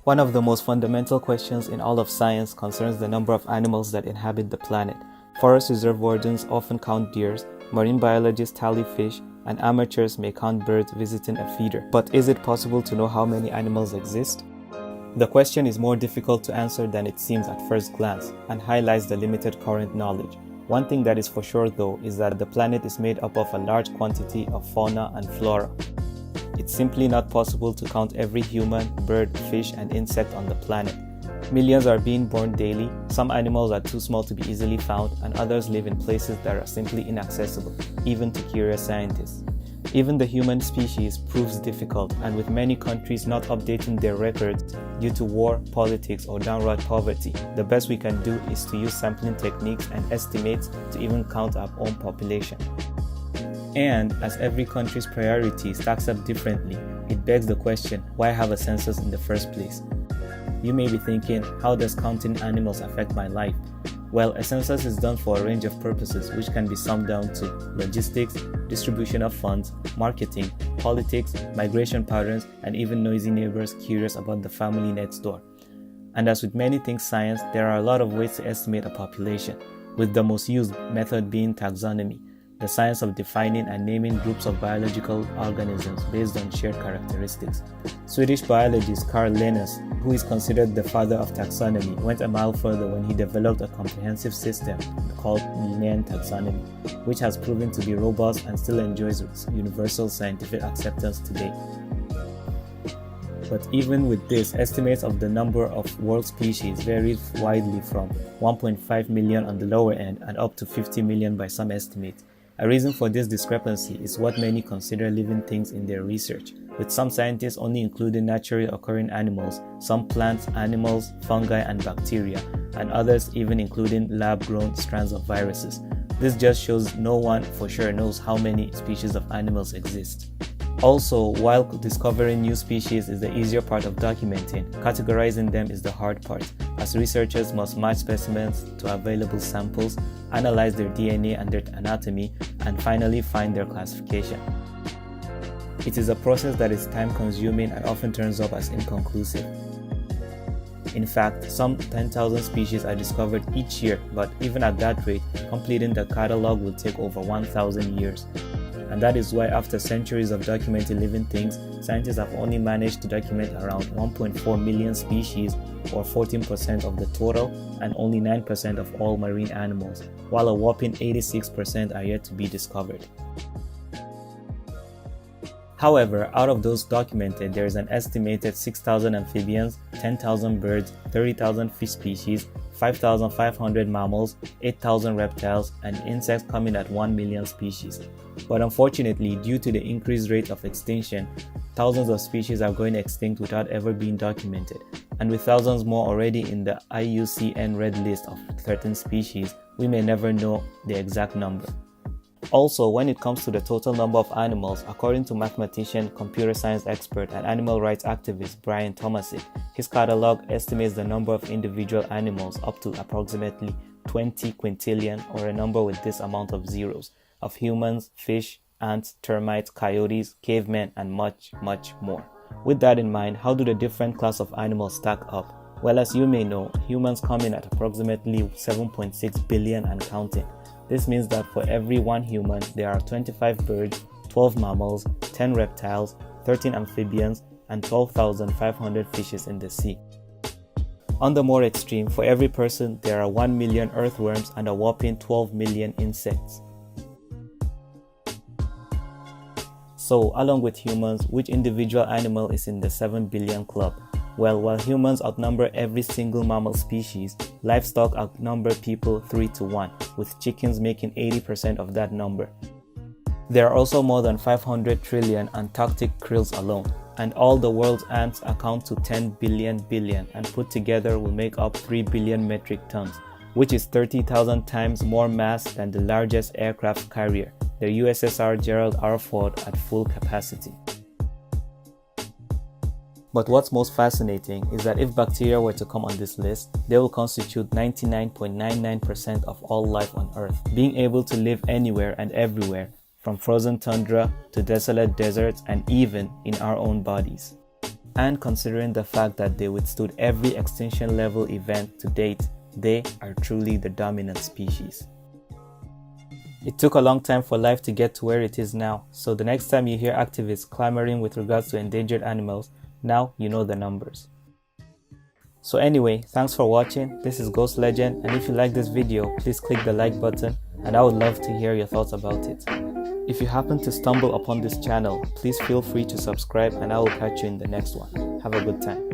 One of the most fundamental questions in all of science concerns the number of animals that inhabit the planet. Forest reserve wardens often count deer, marine biologists tally fish, and amateurs may count birds visiting a feeder. But is it possible to know how many animals exist? The question is more difficult to answer than it seems at first glance, and highlights the limited current knowledge. One thing that is for sure though is that the planet is made up of a large quantity of fauna and flora. It's simply not possible to count every human, bird, fish, and insect on the planet. Millions are being born daily, some animals are too small to be easily found, and others live in places that are simply inaccessible, even to curious scientists. Even the human species proves difficult, and with many countries not updating their records due to war, politics, or downright poverty, the best we can do is to use sampling techniques and estimates to even count our own population. And as every country's priorities stacks up differently, it begs the question, why have a census in the first place? You may be thinking, how does counting animals affect my life? Well, a census is done for a range of purposes which can be summed down to logistics, distribution of funds, marketing, politics, migration patterns, and even noisy neighbors curious about the family next door. And as with many things science, there are a lot of ways to estimate a population, with the most used method being taxonomy, the science of defining and naming groups of biological organisms based on shared characteristics. Swedish biologist Carl Linnaeus, who is considered the father of taxonomy, went a mile further when he developed a comprehensive system called Linnaean taxonomy, which has proven to be robust and still enjoys universal scientific acceptance today. But even with this, estimates of the number of world species vary widely from 1.5 million on the lower end and up to 50 million by some estimates. A reason for this discrepancy is what many consider living things in their research, with some scientists only including naturally occurring animals, some plants, animals, fungi, and bacteria, and others even including lab-grown strands of viruses. This just shows no one for sure knows how many species of animals exist. Also, while discovering new species is the easier part of documenting, categorizing them is the hard part, as researchers must match specimens to available samples, analyze their DNA and their anatomy, and finally find their classification. It is a process that is time-consuming and often turns up as inconclusive. In fact, some 10,000 species are discovered each year, but even at that rate, completing the catalog will take over 1,000 years. And that is why after centuries of documenting living things, scientists have only managed to document around 1.4 million species, or 14% of the total, and only 9% of all marine animals, while a whopping 86% are yet to be discovered. However, out of those documented, there is an estimated 6,000 amphibians, 10,000 birds, 30,000 fish species, 5,500 mammals, 8,000 reptiles, and insects coming at 1 million species. But unfortunately, due to the increased rate of extinction, thousands of species are going extinct without ever being documented, and with thousands more already in the IUCN Red List of 13 species, we may never know the exact number. Also, when it comes to the total number of animals, according to mathematician, computer science expert, and animal rights activist Brian Tomasic, his catalog estimates the number of individual animals up to approximately 20 quintillion, or a number with this amount of zeros, of humans, fish, ants, termites, coyotes, cavemen, and much, much more. With that in mind, how do the different class of animals stack up? Well, as you may know, humans come in at approximately 7.6 billion and counting. This means that for every one human, there are 25 birds, 12 mammals, 10 reptiles, 13 amphibians, and 12,500 fishes in the sea. On the more extreme, for every person, there are 1 million earthworms and a whopping 12 million insects. So, along with humans, which individual animal is in the 7 billion club? Well, while humans outnumber every single mammal species, livestock outnumber people 3 to 1, with chickens making 80% of that number. There are also more than 500 trillion Antarctic krills alone, and all the world's ants account to 10 billion and put together will make up 3 billion metric tons, which is 30,000 times more mass than the largest aircraft carrier, the USSR Gerald R. Ford, at full capacity. But what's most fascinating is that if bacteria were to come on this list, they will constitute 99.99% of all life on Earth, being able to live anywhere and everywhere, from frozen tundra to desolate deserts and even in our own bodies. And considering the fact that they withstood every extinction level event to date, they are truly the dominant species. It took a long time for life to get to where it is now, so the next time you hear activists clamoring with regards to endangered animals, now you know the numbers. So anyway, thanks for watching. This is Ghost Legend, and if you like this video, please click the like button, and I would love to hear your thoughts about it. If you happen to stumble upon this channel, please feel free to subscribe, and I will catch you in the next one. Have a good time.